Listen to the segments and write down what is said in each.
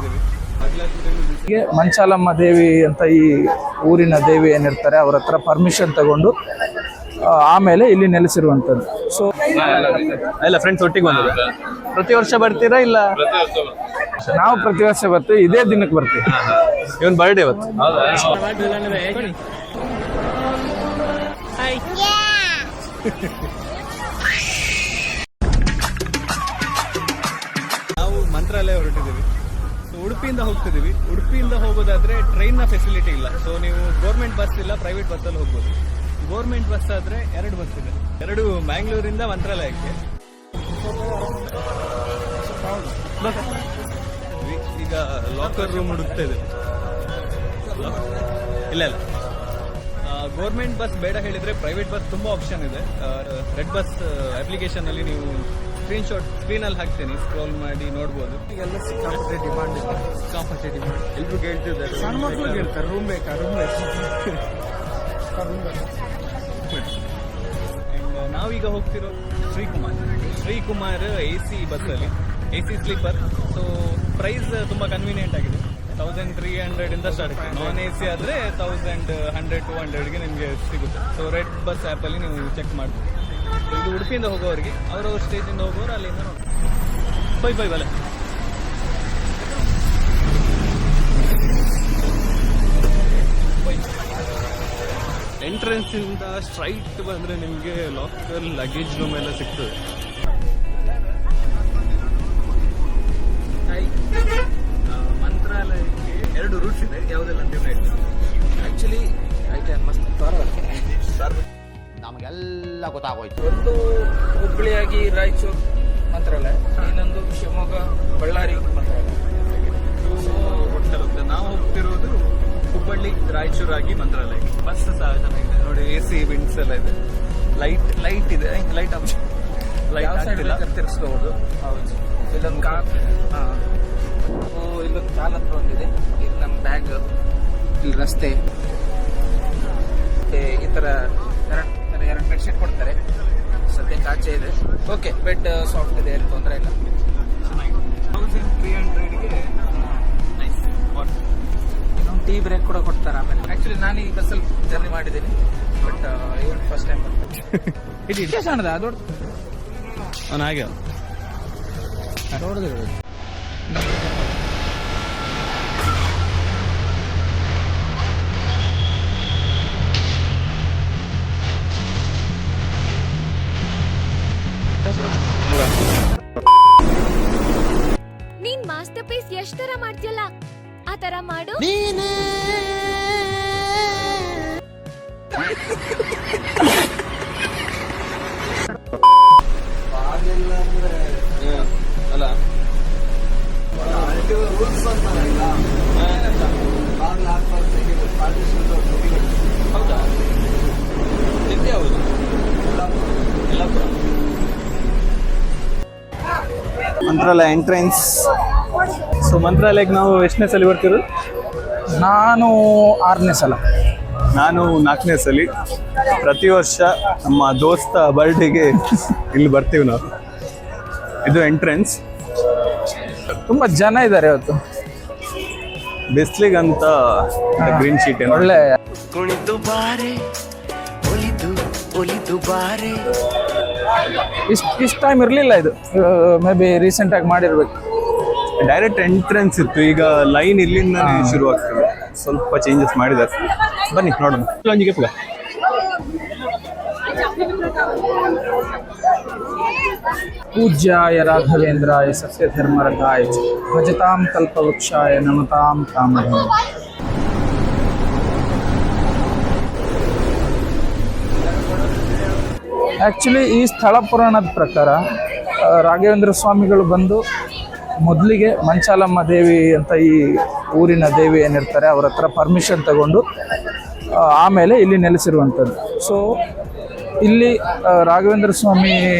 ಹೊರಟಿದ್ದೀವಿ. ಮಂಚಾಲಮ್ಮ ದೇವಿ ಅಂತ ಈ ಊರಿನ ದೇವಿ ಏನಿರ್ತಾರೆ ಅವ್ರ ಹತ್ರ ಪರ್ಮಿಷನ್ ತಗೊಂಡು ಆಮೇಲೆ ಇಲ್ಲಿ ನೆಲೆಸಿರುವಂಥದ್ದು. ಸೊ ಎಲ್ಲ ಫ್ರೆಂಡ್ಸ್ ಒಟ್ಟಿಗೆ ಬಂದಿದೆ. ಪ್ರತಿ ವರ್ಷ ಬರ್ತೀರಾ ಇಲ್ಲ? ನಾವು ಪ್ರತಿ ವರ್ಷ ಬರ್ತೀವಿ, ಇದೇ ದಿನಕ್ಕೆ ಬರ್ತೀವಿ. ಇವನ್ ಬರ್ಡೇ ಇವತ್ತು. ನಾವು ಮಂತ್ರಾಲಯ ಹೊರಟಿದ್ದೀವಿ. ಸೊ ಉಡುಪಿಯಿಂದ ಹೋಗ್ತಿದ್ದೀವಿ. ಉಡುಪಿಯಿಂದ ಹೋಗೋದಾದ್ರೆ ಟ್ರೈನ್ನ ಫೆಸಿಲಿಟಿ ಇಲ್ಲ. ಸೊ ನೀವು ಗೌರ್ಮೆಂಟ್ ಬಸ್ ಇಲ್ಲ, ಪ್ರೈವೇಟ್ ಬಸ್ಸಲ್ಲಿ ಹೋಗ್ಬೋದು. ಗೌರ್ಮೆಂಟ್ ಬಸ್ ಆದ್ರೆ 2 ಬಸ್ ಇದೆ, 2 ಮ್ಯಾಂಗ್ಳೂರಿಂದ ಮಂತ್ರಾಲಯಕ್ಕೆ. ಈಗ ಲಾಕರ್ ರೂಮ್ ಹುಡುಕ್ತಾ ಇದೆ. ಇಲ್ಲ ಗೌರ್ಮೆಂಟ್ ಬಸ್ ಬೇಡ ಹೇಳಿದ್ರೆ ಪ್ರೈವೇಟ್ ಬಸ್ ತುಂಬಾ ಆಪ್ಷನ್ ಇದೆ. ರೆಡ್ ಬಸ್ ಅಪ್ಲಿಕೇಶನ್ ಅಲ್ಲಿ ನೀವು ಸ್ಕ್ರೀನ್ ಅಲ್ಲಿ ಹಾಕ್ತೀನಿ, ಸ್ಕ್ರೋಲ್ ಮಾಡಿ ನೋಡ್ಬೋದು. ಈಗೆಲ್ಲ ಸಿಕ್ಕಾಪಟ್ಟೆ ಡಿಮಾಂಡ್ ಇದೆ, ಸಿಕ್ಕಾಪಟ್ಟೆ ಡಿಮಾಂಡ್. ಎಲ್ರು ಕೇಳ್ತಿದ್ದಾರೆ, ಸಣ್ಣ ಮಕ್ಕಳು ಹೇಳ್ತಾರೆ ರೂಮ್ ಬೇಕಾ, ರೂಮ್ ನಾವೀಗ ಹೋಗ್ತಿರೋ ಶ್ರೀಕುಮಾರ್ AC ಬಸ್ಸಲ್ಲಿ, AC ಸ್ಲೀಪರ್. ಸೊ ಪ್ರೈಸ್ ತುಂಬಾ ಕನ್ವೀನಿಯಂಟ್ ಆಗಿದೆ. 1300 ಇಂದ ಸ್ಟಾರ್ಟ್ ಆಗುತ್ತೆ. ನಾನ್ AC ಆದ್ರೆ 1100-200ಗೆ ನಿಮಗೆ ಸಿಗುತ್ತೆ. ಸೊ ರೆಡ್ ಬಸ್ ಆ್ಯಪ್ ಅಲ್ಲಿ ನೀವು ಚೆಕ್ ಮಾಡ್ಬೋದು. ಇದು ಉಡುಪಿಯಿಂದ ಹೋಗೋರಿಗೆ, ಅವ್ರವ್ರ ಸ್ಟೇಜಿಂದ ಹೋಗೋರು ಅಲ್ಲಿಂದ ನೋಡಿ. ಬೈ ಬಲೆ ಎಂಟ್ರೆನ್ಸ್ ಇಂದ ಸ್ಟ್ರೈಟ್ ಬಂದ್ರೆ ನಿಮಗೆ ಲಾಕರ್, ಲಗೇಜ್ ರೂಮ್ ಎಲ್ಲ ಸಿಗ್ತದೆ. ಮಂತ್ರಾಲಯಕ್ಕೆ 2 ರೂಟ್ಸ್ ಇದೆ. ಯಾವುದೆಲ್ಲ ಅಂತ ಹೇಳಿ ಆಕ್ಚುಲಿ ಮಸ್ತ್ ನಮಗೆಲ್ಲ ಗೊತ್ತಾಗೋಯ್ತು. ಒಂದು ಹುಬ್ಬಳ್ಳಿಯಾಗಿ ರಾಯಚೂರು ಮಂತ್ರಾಲಯ, ಇನ್ನೊಂದು ಶಿವಮೊಗ್ಗ ಬಳ್ಳಾರಿ ಮಂತ್ರಾಲಯ. ನಾವು ಹೋಗ್ತಿರೋದು ಹುಬ್ಬಳ್ಳಿ ರಾಯಚೂರಾಗಿ ಮಂತ್ರಾಲಯಕ್ಕೆ. ಬಸ್ ಸಹ ಚೆನ್ನಾಗಿದೆ ನೋಡಿ, AC ವಿಂಡ್ಸ್ ಎಲ್ಲ ಇದೆ, ಲೈಟ್ ಇದೆ, ಲೈಟ್ ಆಪ್ಷನ್. ತಿರ್ಸ್ಕೋಬಹುದು. ಹೌದು, ಇಲ್ಲೊಂದು ಇಲ್ಲೊಂದು ಕಾಲ್ ಹತ್ರ ಒಂದಿದೆ, ಇಲ್ಲಿ ನಮ್ಮ ಬ್ಯಾಗ್, ಇಲ್ಲಿ ರಸ್ತೆ, ಈ ತರ 2 ಬೆಡ್ಶೀಟ್ ಕೊಡ್ತಾರೆ. ಸದ್ಯಕ್ಕೆ ಆಚೆ ಇದೆ. ಓಕೆ, ಬೆಡ್ ಸಾಫ್ಟ್ ಇದೆ, ಏನು ತೊಂದರೆ ಇಲ್ಲ. 1300ಗೆ ಇನ್ನೊಂದು ಟೀ ಬ್ರೇಕ್ ಕೂಡ ಕೊಡ್ತಾರೆ ಆಮೇಲೆ. ಆಕ್ಚುಲಿ ನಾನು ಈ ಬಸ್ಸಲ್ಲಿ ಜರ್ನಿ ಮಾಡಿದ್ದೀನಿ, ಬಟ್ ಇವ್ರು ಫಸ್ಟ್ ಟೈಮ್ ಬರ್ತಾರೆ. ಸಣ್ಣದ ದೊಡ್ಡ ಹಾಗೆ ದೊಡ್ಡದು. ನೀನ್ ಮಾಸ್ಟರ್ ಪೀಸ್ ಎಷ್ಟ್ ತರ ಮಾಡ್ತೀಯಲ್ಲ ಆ ತರ ಮಾಡು. ಅಲ್ಲ ಹೌದಾ? ಯಾವುದು? ಮಂತ್ರಾಲಯ ಎಂಟ್ರೆನ್ಸ್. ಸೊ ಮಂತ್ರಾಲಯಕ್ಕೆ ನಾವು ಎಷ್ಟನೇ ಸಲ ಬರ್ತಿರೋದು? ನಾನು 6ನೇ ಸಲ. ನಾನು 4ನೇ ಸಲ. ಪ್ರತಿ ವರ್ಷ ನಮ್ಮ ದೋಸ್ತ ಬರ್ಡೇಗೆ ಇಲ್ಲಿ ಬರ್ತೀವಿ ನಾವು. ಇದು ಎಂಟ್ರೆನ್ಸ್. ತುಂಬಾ ಜನ ಇದ್ದಾರೆ ಇವತ್ತು. ಬಿಸ್ಲಿಗಂತ ಗ್ರೀನ್ ಶೀಟ್ ಒಳ್ಳೆ. ಕುಣಿದು ಬಾರೆ ಒಲಿದು ಬಾರೆ. ಇಷ್ಟು ಟೈಮ್ ಇರಲಿಲ್ಲ ಇದು, ಮೇ ಬಿ ರೀಸೆಂಟ್ ಆಗಿ ಮಾಡಿರ್ಬೇಕು. ಡೈರೆಕ್ಟ್ ಎಂಟ್ರೆನ್ಸ್ ಇತ್ತು, ಈಗ ಲೈನ್ ಇಲ್ಲಿಂದ ಶುರು ಆಗ್ತದೆ. ಸ್ವಲ್ಪ ಚೇಂಜಸ್ ಮಾಡಿದ್ದಾರೆ, ಬನ್ನಿ ನೋಡೋಣ. ಪೂಜ್ಯಾಯ ರಾಘವೇಂದ್ರಾಯ ಸತ್ಯಧರ್ಮರತಾಯ ಭಜತಾಂ ಕಲ್ಪವೃಕ್ಷಾಯ ನಮತಾಂ ಕಾಮಧೇನವೇ. ಆ್ಯಕ್ಚುಲಿ ಈ ಸ್ಥಳ ಪುರಾಣದ ಪ್ರಕಾರ ರಾಘವೇಂದ್ರ ಸ್ವಾಮಿಗಳು ಬಂದು ಮೊದಲಿಗೆ ಮಂಚಾಲಮ್ಮ ದೇವಿ ಅಂತ ಈ ಊರಿನ ದೇವಿ ಏನಿರ್ತಾರೆ ಅವ್ರ ಹತ್ರ ಪರ್ಮಿಷನ್ ತಗೊಂಡು ಆಮೇಲೆ ಇಲ್ಲಿ ನೆಲೆಸಿರುವಂಥದ್ದು. ಸೊ ಇಲ್ಲಿ ರಾಘವೇಂದ್ರ ಸ್ವಾಮಿ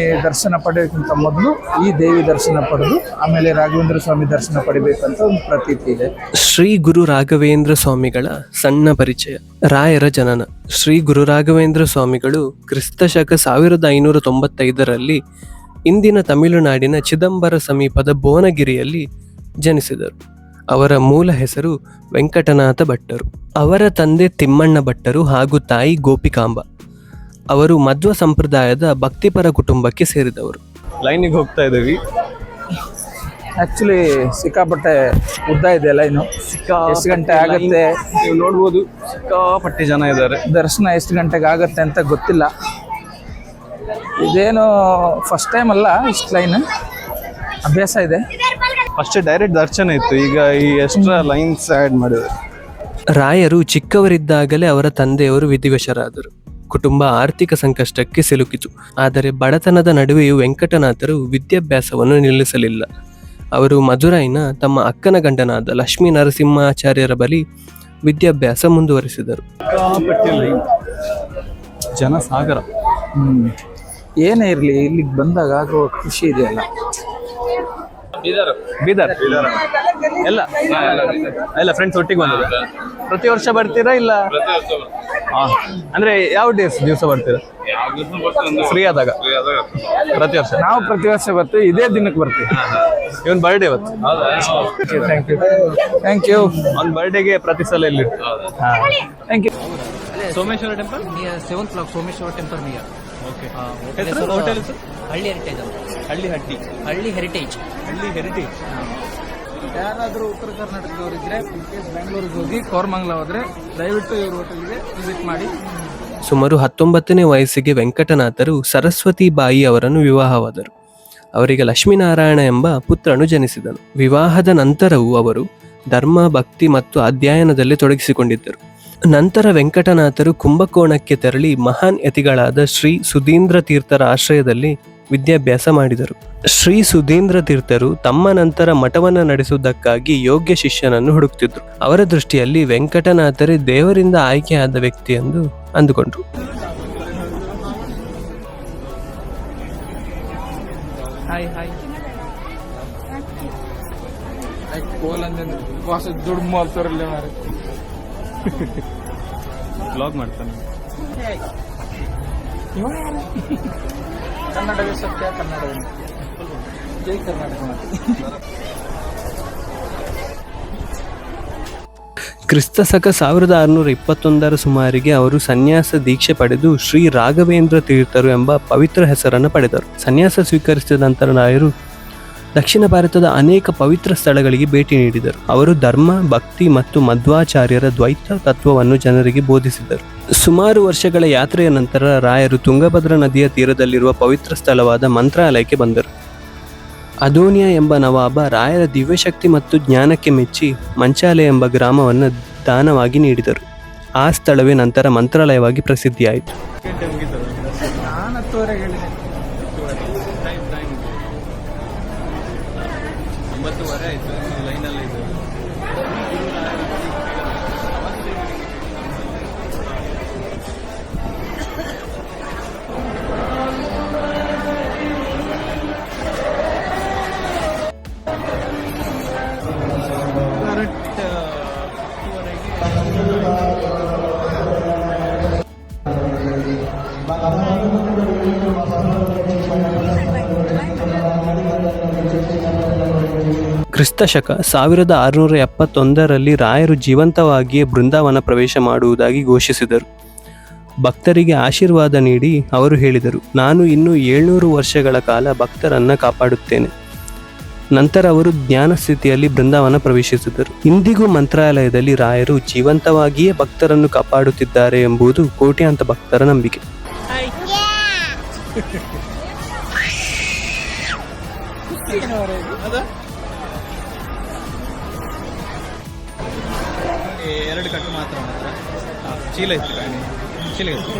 ದರ್ಶನ ಪಡೆಯೋಕ್ಕಿಂತ ಮೊದಲು ಈ ದೇವಿ ದರ್ಶನ ಪಡೆದು ಆಮೇಲೆ ರಾಘವೇಂದ್ರ ಸ್ವಾಮಿ ದರ್ಶನ ಪಡಿಬೇಕಂತ ಒಂದು ಪ್ರತೀತಿ ಇದೆ. ಶ್ರೀ ಗುರು ರಾಘವೇಂದ್ರ ಸ್ವಾಮಿಗಳ ಸಣ್ಣ ಪರಿಚಯ. ರಾಯರ ಜನನ. ಶ್ರೀ ಗುರು ರಾಘವೇಂದ್ರ ಸ್ವಾಮಿಗಳು ಕ್ರಿಸ್ತಶಕ 1595ರಲ್ಲಿ ಇಂದಿನ ತಮಿಳುನಾಡಿನ ಚಿದಂಬರ ಸಮೀಪದ ಭುವನಗಿರಿಯಲ್ಲಿ ಜನಿಸಿದರು. ಅವರ ಮೂಲ ಹೆಸರು ವೆಂಕಟನಾಥ ಭಟ್ಟರು. ಅವರ ತಂದೆ ತಿಮ್ಮಣ್ಣ ಭಟ್ಟರು ಹಾಗೂ ತಾಯಿ ಗೋಪಿಕಾಂಬ. ಅವರು ಮಧ್ವ ಸಂಪ್ರದಾಯದ ಭಕ್ತಿಪರ ಕುಟುಂಬಕ್ಕೆ ಸೇರಿದವರು. ಲೈನಿಗೆ ಹೋಗ್ತಾ ಇದ್ದೀವಿ. ಆಕ್ಚುಲಿ ಸಿಕ್ಕಾಪಟ್ಟೆ ಉದ್ದ ಇದೆ ಲೈನು. ಎಷ್ಟು ಗಂಟೆ ಆಗುತ್ತೆ ನೀವು ನೋಡ್ಬೋದು, ಸಿಕ್ಕಾಪಟ್ಟೆ ಜನ ಇದ್ದಾರೆ. ದರ್ಶನ ಎಷ್ಟು ಗಂಟೆಗೆ ಆಗುತ್ತೆ ಅಂತ ಗೊತ್ತಿಲ್ಲ. ಇದೇನು ಫಸ್ಟ್ ಟೈಮ್ ಅಲ್ಲ, ಇಷ್ಟು ಲೈನ್ ಅಭ್ಯಾಸ ಇದೆ. ಫಸ್ಟ್ ಡೈರೆಕ್ಟ್ ದರ್ಶನ ಇತ್ತು, ಈಗ ಈ ಎಕ್ಸ್ಟ್ರಾ ಲೈನ್ಸ್ ಆ್ಯಡ್ ಮಾಡಿದ್ದಾರೆ. ರಾಯರು ಚಿಕ್ಕವರಿದ್ದಾಗಲೇ ಅವರ ತಂದೆಯವರು ವಿಧಿವಶರಾದರು. ಕುಟುಂಬ ಆರ್ಥಿಕ ಸಂಕಷ್ಟಕ್ಕೆ ಸಿಲುಕಿತು. ಆದರೆ ಬಡತನದ ನಡುವೆಯೂ ವೆಂಕಟನಾಥರು ವಿದ್ಯಾಭ್ಯಾಸವನ್ನು ನಿಲ್ಲಿಸಲಿಲ್ಲ. ಅವರು ಮಧುರೈನ ತಮ್ಮ ಅಕ್ಕನ ಗಂಡನಾದ ಲಕ್ಷ್ಮೀ ನರಸಿಂಹಾಚಾರ್ಯರ ಬಳಿ ವಿದ್ಯಾಭ್ಯಾಸ ಮುಂದುವರಿಸಿದರು. ಜನ ಸಾಗರ. ಏನೇ ಇರಲಿ, ಇಲ್ಲಿಗೆ ಬಂದಾಗ ಆಗುವ ಖುಷಿ ಇದೆಯಲ್ಲ. ಬೀದರ್ ಎಲ್ಲ ಫ್ರೆಂಡ್ಸ್ ಒಟ್ಟಿಗೆ ಬಂದಿದೆ. ಪ್ರತಿ ವರ್ಷ ಬರ್ತೀರಾ ಇಲ್ಲ? ಅಂದ್ರೆ ಯಾವ ದಿವಸ ಬರ್ತೀರಾ? ಫ್ರೀ ಆದಾಗ ಪ್ರತಿ ವರ್ಷ? ನಾವು ಪ್ರತಿ ವರ್ಷ ಬರ್ತೀವಿ, ಇದೇ ದಿನಕ್ಕೆ ಬರ್ತೀವಿ. ಇವನ್ ಬರ್ಡೇ ಇವತ್ತು. Thank you. ಅವ್ನ ಬರ್ಡೇಗೆ ಪ್ರತಿ ಸಲ ಇಲ್ಲಿ thank you. Someshwara temple, 7th block Someshwara temple near. Okay. Hotel Halli heritage ಅಂತ. ಹಳ್ಳಿ ಹೆರಿಟೇಜ್. ಯಾರಾದರೂ ಉತ್ತರ ಕರ್ನಾಟಕದವರಿದ್ರೆ ಬ್ಯಾಂಗ್ಳೂರಿಗೆ ಹೋಗಿ ಕೋರಮಂಗಲ ಹೋದ್ರೆ ದಯವಿಟ್ಟು ಇವ್ರ ಹೋಟೆಲ್ಗೆ ವಿಸಿಟ್ ಮಾಡಿ. ಸುಮಾರು 19ನೇ ವಯಸ್ಸಿಗೆ ವೆಂಕಟನಾಥರು ಸರಸ್ವತಿ ಬಾಯಿ ಅವರನ್ನು ವಿವಾಹವಾದರು. ಅವರಿಗೆ ಲಕ್ಷ್ಮೀನಾರಾಯಣ ಎಂಬ ಪುತ್ರನು ಜನಿಸಿದನು. ವಿವಾಹದ ನಂತರವೂ ಅವರು ಧರ್ಮ, ಭಕ್ತಿ ಮತ್ತು ಅಧ್ಯಯನದಲ್ಲಿ ತೊಡಗಿಸಿಕೊಂಡಿದ್ದರು. ನಂತರ ವೆಂಕಟನಾಥರು ಕುಂಭಕೋಣಕ್ಕೆ ತೆರಳಿ ಮಹಾನ್ ಯತಿಗಳಾದ ಶ್ರೀ ಸುಧೀಂದ್ರ ತೀರ್ಥರ ಆಶ್ರಯದಲ್ಲಿ ವಿದ್ಯಾಭ್ಯಾಸ ಮಾಡಿದರು. ಶ್ರೀ ಸುಧೀಂದ್ರ ತೀರ್ಥರು ತಮ್ಮ ನಂತರ ಮಠವನ್ನು ನಡೆಸುವುದಕ್ಕಾಗಿ ಯೋಗ್ಯ ಶಿಷ್ಯನನ್ನು ಹುಡುಕ್ತಿದ್ರು. ಅವರ ದೃಷ್ಟಿಯಲ್ಲಿ ವೆಂಕಟನಾಥರೇ ದೇವರಿಂದ ಆಯ್ಕೆಯಾದ ವ್ಯಕ್ತಿ ಎಂದು ಅಂದುಕೊಂಡ್ರು. ಬ್ಲಾಗ್ ಮಾಡ್ತಾನೆ. ಕನ್ನಡವೇ ಸತ್ಯ, ಕನ್ನಡವೇ ಜೈ ಕರ್ನಾಟಕ. ಕ್ರಿಸ್ತಶಕ 1621 ಸುಮಾರಿಗೆ ಅವರು ಸನ್ಯಾಸ ದೀಕ್ಷೆ ಪಡೆದು ಶ್ರೀ ರಾಘವೇಂದ್ರ ತೀರ್ಥರು ಎಂಬ ಪವಿತ್ರ ಹೆಸರನ್ನು ಪಡೆದರು. ಸನ್ಯಾಸ ಸ್ವೀಕರಿಸಿದ ನಂತರ ರಾಯರು ದಕ್ಷಿಣ ಭಾರತದ ಅನೇಕ ಪವಿತ್ರ ಸ್ಥಳಗಳಿಗೆ ಭೇಟಿ ನೀಡಿದರು. ಅವರು ಧರ್ಮ, ಭಕ್ತಿ ಮತ್ತು ಮಧ್ವಾಚಾರ್ಯರ ದ್ವೈತ ತತ್ವವನ್ನು ಜನರಿಗೆ ಬೋಧಿಸಿದರು. ಸುಮಾರು ವರ್ಷಗಳ ಯಾತ್ರೆಯ ನಂತರ ರಾಯರು ತುಂಗಭದ್ರಾ ನದಿಯ ತೀರದಲ್ಲಿರುವ ಪವಿತ್ರ ಸ್ಥಳವಾದ ಮಂತ್ರಾಲಯಕ್ಕೆ ಬಂದರು. ಅದೋನಿಯಾ ಎಂಬ ನವಾಬ ರಾಯರ ದಿವ್ಯಶಕ್ತಿ ಮತ್ತು ಜ್ಞಾನಕ್ಕೆ ಮೆಚ್ಚಿ ಮಂಚಾಲೆ ಎಂಬ ಗ್ರಾಮವನ್ನು ದಾನವಾಗಿ ನೀಡಿದರು. ಆ ಸ್ಥಳವೇ ನಂತರ ಮಂತ್ರಾಲಯವಾಗಿ ಪ್ರಸಿದ್ಧಿಯಾಯಿತು. ನಾನು 10:30 ಹೇಳಿದೆ. 9:30 ಆಯ್ತು. ಲೈನಲ್ಲಿ ಇದೆ. ಕ್ರಿಸ್ತಶಕ 1671 ರಾಯರು ಜೀವಂತವಾಗಿಯೇ ಬೃಂದಾವನ ಪ್ರವೇಶ ಮಾಡುವುದಾಗಿ ಘೋಷಿಸಿದರು. ಭಕ್ತರಿಗೆ ಆಶೀರ್ವಾದ ನೀಡಿ ಅವರು ಹೇಳಿದರು, ನಾನು ಇನ್ನೂ 700 ವರ್ಷಗಳ ಕಾಲ ಭಕ್ತರನ್ನು ಕಾಪಾಡುತ್ತೇನೆ. ನಂತರ ಅವರು ಜ್ಞಾನ ಸ್ಥಿತಿಯಲ್ಲಿ ಬೃಂದಾವನ ಪ್ರವೇಶಿಸಿದರು. ಇಂದಿಗೂ ಮಂತ್ರಾಲಯದಲ್ಲಿ ರಾಯರು ಜೀವಂತವಾಗಿಯೇ ಭಕ್ತರನ್ನು ಕಾಪಾಡುತ್ತಿದ್ದಾರೆ ಎಂಬುದು ಕೋಟ್ಯಾಂತರ ಭಕ್ತರ ನಂಬಿಕೆ. ಎರಡು ಕಟ್ಟು ಮಾತ್ರ ಚೀಲ ಇತ್ತು. ಚೀಲ ಇತ್ತು.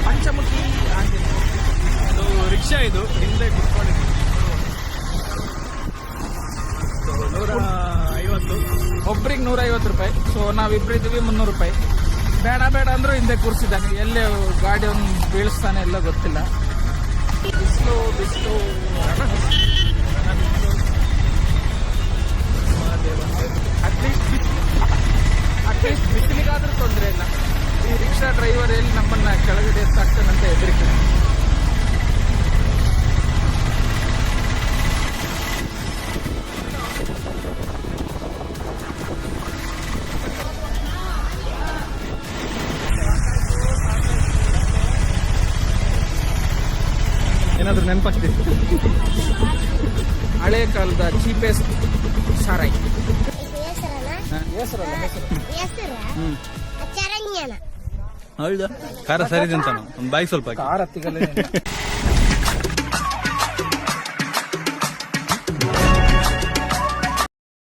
ಪಂಚಮುಖಿ ಇದು ರಿಕ್ಷಾ, ಇದು ಹಿಂದೆ ಕುತ್ಕೊಂಡಿದ್ದೀವಿ. 150 ಒಬ್ರಿಗೆ 150 ರೂಪಾಯಿ. ಸೊ ನಾವಿಬ್ರು ಕೊಟ್ಟಿದ್ದೀವಿ 300 ರೂಪಾಯಿ. ಬೇಡ ಬೇಡ ಅಂದ್ರೂ ಹಿಂದೆ ಕೂರಿಸಿದ್ದಾನೆ. ಎಲ್ಲೇ ಗಾಡಿ ಅವ್ನು ಬೀಳಿಸ್ತಾನೆ ಎಲ್ಲ ಗೊತ್ತಿಲ್ಲ. ಬಿಸಿಲು ಬಿಸಿಲು ಅಟ್ಲೀಸ್ಟ್ ಬಿಸಿಲಿಗಾದ್ರೂ ತೊಂದರೆ ಇಲ್ಲ. ಈ ರಿಕ್ಷಾ ಡ್ರೈವರ್ ಎಲ್ಲಿ ನಮ್ಮನ್ನ ಕೆಳಗಡೆ ಎತ್ತಾಗ್ತಾನಂತ ಹೆದರಿಕೆ. ಏನಾದರೂ ನೆನಪಾಗ್ತಿದೆ? ಹಳೆ ಕಾಲದ ಚೀಪೆಸ್ಟ್ ಸಾರಾಯಿ. ಹೌದಾ? ಖಾರ ಸರಿದೆ ಅಂತ ಒಂದು ಬಾಯಿ ಸ್ವಲ್ಪ ಹಾಕಿ. ಖಾರ ಹತ್ತಿಗಲೇ